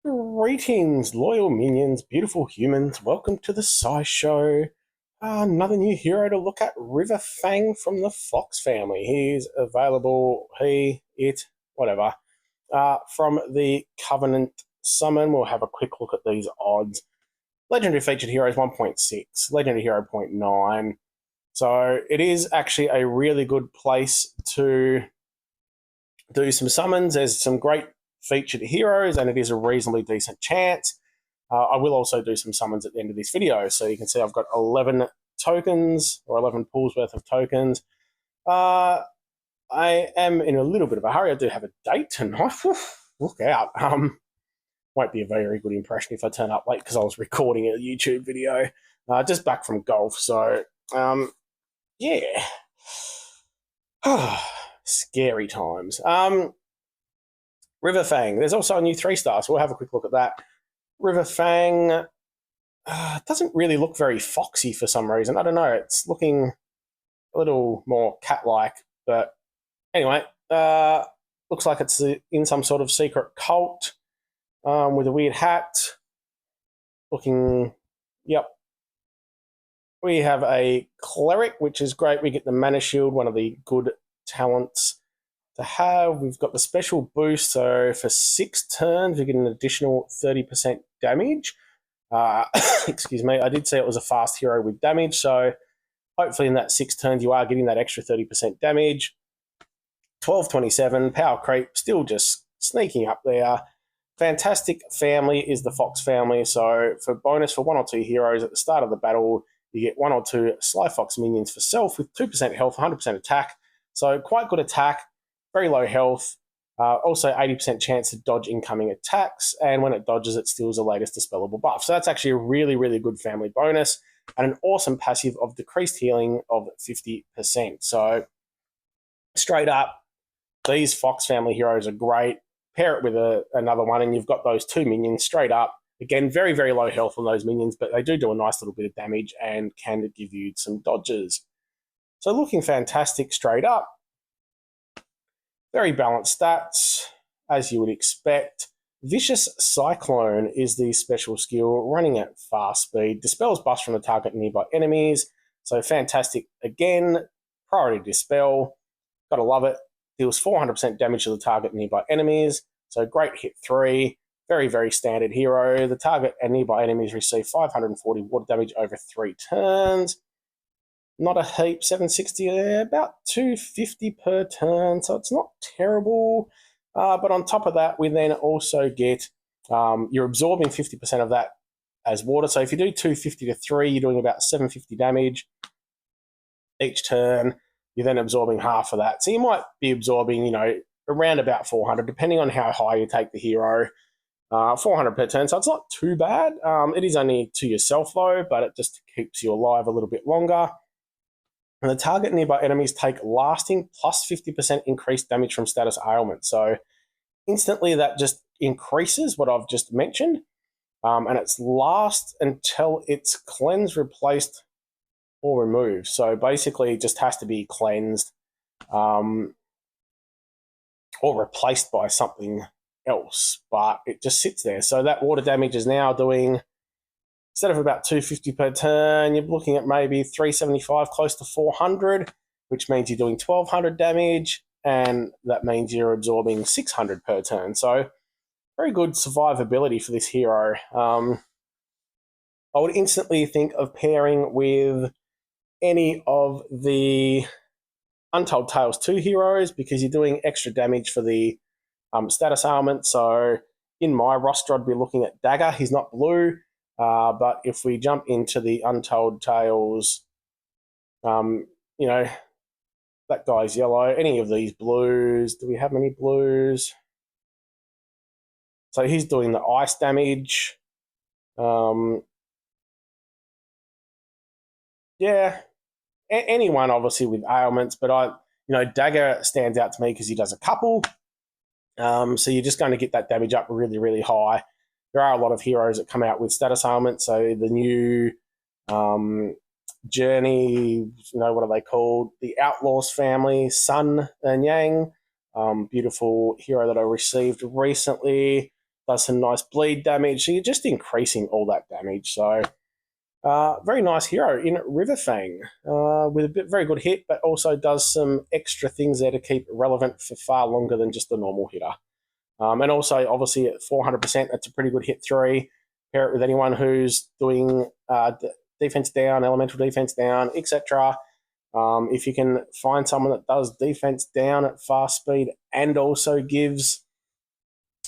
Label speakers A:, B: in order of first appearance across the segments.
A: Greetings, loyal minions, beautiful humans. Welcome to the Show. Another new hero to look at, Riverfang from the Fox family. He's available, whatever. From the Covenant Summon, we'll have a quick look at these odds. Legendary featured hero is 1.6, legendary hero 0.9. So it is actually a really good place to do some summons. There's some great featured heroes, and it is a reasonably decent chance. I will also do some summons at the end of this video, so you can see I've got 11 tokens, or 11 pools worth of tokens. I am in a little bit of a hurry. I do have a date tonight. Look out. Won't be a very good impression if I turn up late because I was recording a YouTube video. Just back from golf, so yeah. Scary times. Riverfang. There's also a new 3-star, so we'll have a quick look at that. Riverfang doesn't really look very foxy for some reason. I don't know. It's looking a little more cat-like. But anyway, looks like it's in some sort of secret cult with a weird hat. Looking, yep. We have a cleric, which is great. We get the mana shield, one of the good talents to have. We've got the special boost, so for 6 turns we get an additional 30% damage. Excuse me, I did say it was a fast hero with damage, so hopefully in that 6 turns you are getting that extra 30% damage. 1227, power creep, still just sneaking up there. Fantastic family is the Fox family, so for bonus for 1 or 2 heroes at the start of the battle, you get 1 or 2 Sly Fox minions for self with 2% health, 100% attack. So quite good attack, very low health, also 80% chance to dodge incoming attacks, and when it dodges, it steals the latest dispellable buff. So that's actually a really, really good family bonus, and an awesome passive of decreased healing of 50%. So straight up, these Fox family heroes are great. Pair it with another one, and you've got those 2 minions straight up. Again, very, very low health on those minions, but they do a nice little bit of damage and can give you some dodges. So looking fantastic straight up. Very balanced stats, as you would expect. Vicious Cyclone is the special skill, running at fast speed. Dispels buffs from the target and nearby enemies. So fantastic again. Priority Dispel. Gotta love it. Deals 400% damage to the target and nearby enemies. So great hit 3. Very, very standard hero. The target and nearby enemies receive 540 water damage over 3 turns. Not a heap, 760, about 250 per turn, so it's not terrible. But on top of that, we then also get, you're absorbing 50% of that as water. So if you do 250 to 3, you're doing about 750 damage each turn. You're then absorbing half of that. So you might be absorbing, around about 400, depending on how high you take the hero. 400 per turn, so it's not too bad. It is only to yourself, though, but it just keeps you alive a little bit longer. And the target nearby enemies take lasting plus 50% increased damage from status ailment. So instantly that just increases what I've just mentioned. And it's last until it's cleansed, replaced, or removed. So basically it just has to be cleansed or replaced by something else. But it just sits there. So that water damage is now doing, instead of about 250 per turn, you're looking at maybe 375, close to 400, which means you're doing 1200 damage, and that means you're absorbing 600 per turn. So very good survivability for this hero. I would instantly think of pairing with any of the Untold Tales 2 heroes because you're doing extra damage for the status ailment. So in my roster, I'd be looking at Dagger. He's not blue. But if we jump into the Untold Tales, that guy's yellow. Any of these blues? Do we have any blues? So he's doing the ice damage. Yeah, anyone obviously with ailments, but Dagger stands out to me because he does a couple. So you're just going to get that damage up really, really high. There are a lot of heroes that come out with status ailments. So the new Journey, what are they called? The Outlaws family, Sun and Yang. Beautiful hero that I received recently. does some nice bleed damage. So you're just increasing all that damage. So very nice hero in Riverfang with a very good hit, but also does some extra things there to keep it relevant for far longer than just the normal hitter. And also, obviously, at 400%, that's a pretty good hit 3. Pair it with anyone who's doing defense down, elemental defense down, etc. If you can find someone that does defense down at fast speed and also gives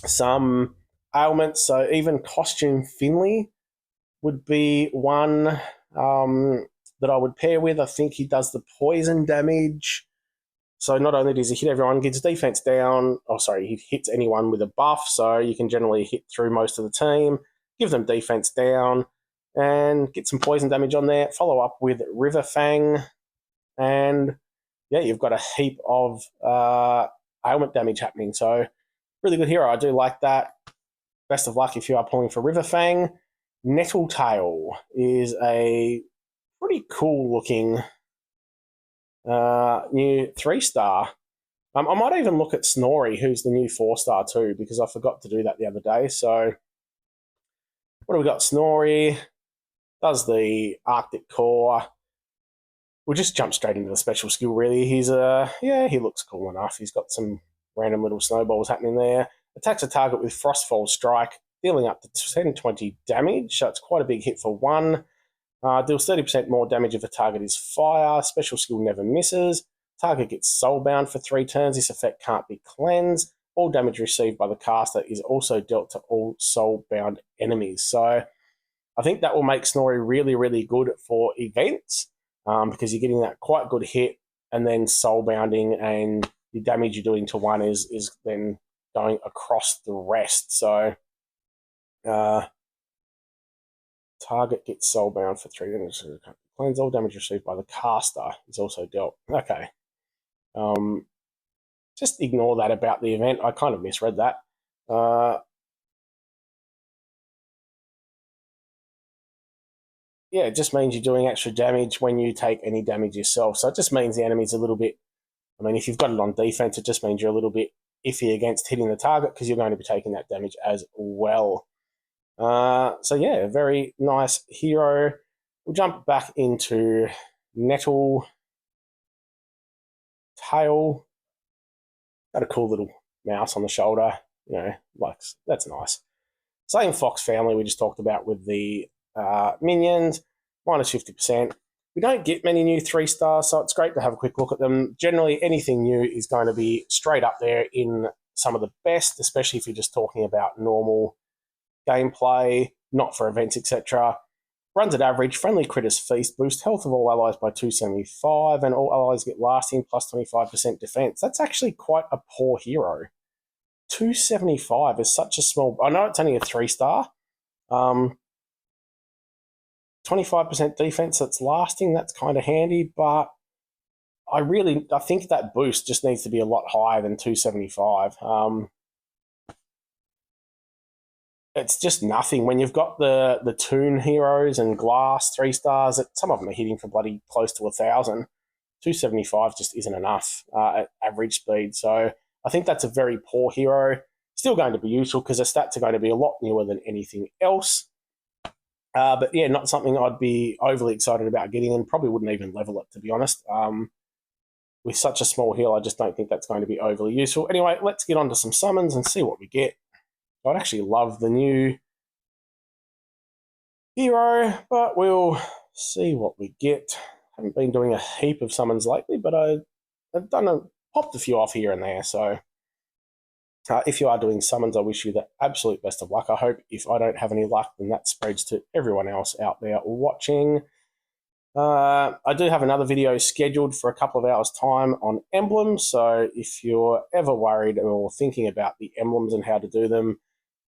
A: some ailments, so even Costume Finley would be one that I would pair with. I think he does the poison damage. So not only does he hit everyone, gets defense down. Oh, sorry, he hits anyone with a buff, so you can generally hit through most of the team, give them defense down, and get some poison damage on there. Follow up with Riverfang, and yeah, you've got a heap of ailment damage happening. So really good hero. I do like that. Best of luck if you are pulling for Riverfang. Nettletail is a pretty cool looking new 3-star. I might even look at Snorri, who's the new 4-star too, because I forgot to do that the other day. So what do we got? Snorri does the Arctic Core. We'll just jump straight into the special skill, really. He's he looks cool enough. He's got some random little snowballs happening there. Attacks a target with Frostfall Strike, dealing up to 10-20 damage. So it's quite a big hit for 1. Deals 30% more damage if the target is fire. Special skill never misses. Target gets soulbound for 3 turns. This effect can't be cleansed. All damage received by the caster is also dealt to all soulbound enemies. So I think that will make Snorri really, really good for events because you're getting that quite good hit and then soulbounding, and the damage you're doing to one is then going across the rest. So target gets soulbound for 3 damage. Cleanse all damage received by the caster is also dealt. Okay. Just ignore that about the event. I kind of misread that. Yeah, it just means you're doing extra damage when you take any damage yourself. So it just means the enemy's a little bit, I mean, if you've got it on defense, it just means you're a little bit iffy against hitting the target because you're going to be taking that damage as well. So yeah, very nice hero. We'll jump back into Nettletail. Got a cool little mouse on the shoulder. You know, like, that's nice. Same Fox family we just talked about with the minions, minus 50%. We don't get many new 3-stars, so it's great to have a quick look at them. Generally, anything new is going to be straight up there in some of the best, especially if you're just talking about normal gameplay, not for events, etc. Runs at average, friendly critters feast, boost health of all allies by 275, and all allies get lasting plus 25% defense. That's actually quite a poor hero. 275 is such a small... I know it's only a 3-star. 25% defense that's lasting, that's kind of handy, but I think that boost just needs to be a lot higher than 275. It's just nothing. When you've got the Toon heroes and Glass 3-stars, some of them are hitting for bloody close to 1,000. 275 just isn't enough at average speed. So I think that's a very poor hero. Still going to be useful because the stats are going to be a lot newer than anything else. But yeah, not something I'd be overly excited about getting, and probably wouldn't even level it, to be honest. With such a small heal, I just don't think that's going to be overly useful. Anyway, let's get on to some summons and see what we get. I'd actually love the new hero, but we'll see what we get. Haven't been doing a heap of summons lately, but I've popped a few off here and there. So if you are doing summons, I wish you the absolute best of luck. I hope if I don't have any luck, then that spreads to everyone else out there watching. I do have another video scheduled for a couple of hours' time on emblems, so if you're ever worried or thinking about the emblems and how to do them,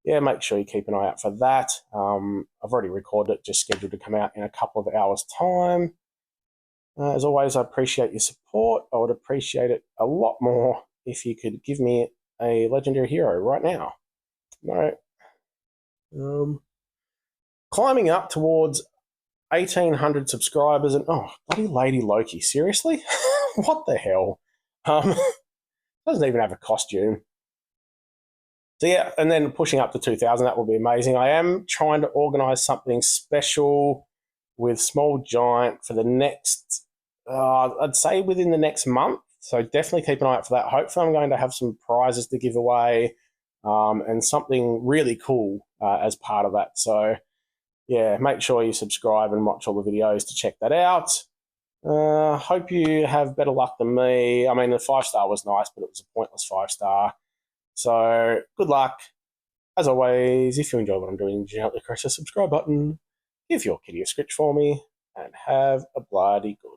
A: yeah, make sure you keep an eye out for that. I've already recorded it, just scheduled to come out in a couple of hours' time. As always, I appreciate your support. I would appreciate it a lot more if you could give me a legendary hero right now. All right. Climbing up towards 1,800 subscribers, and oh, bloody Lady Loki, seriously? What the hell? Doesn't even have a costume. So yeah, and then pushing up to 2,000, that will be amazing. I am trying to organise something special with Small Giant for the next, I'd say within the next month. So definitely keep an eye out for that. Hopefully I'm going to have some prizes to give away and something really cool as part of that. So yeah, make sure you subscribe and watch all the videos to check that out. Hope you have better luck than me. I mean, the 5-star was nice, but it was a pointless 5-star. So good luck. As always, if you enjoy what I'm doing, gently press the subscribe button, give your kitty a scritch for me, and have a bloody good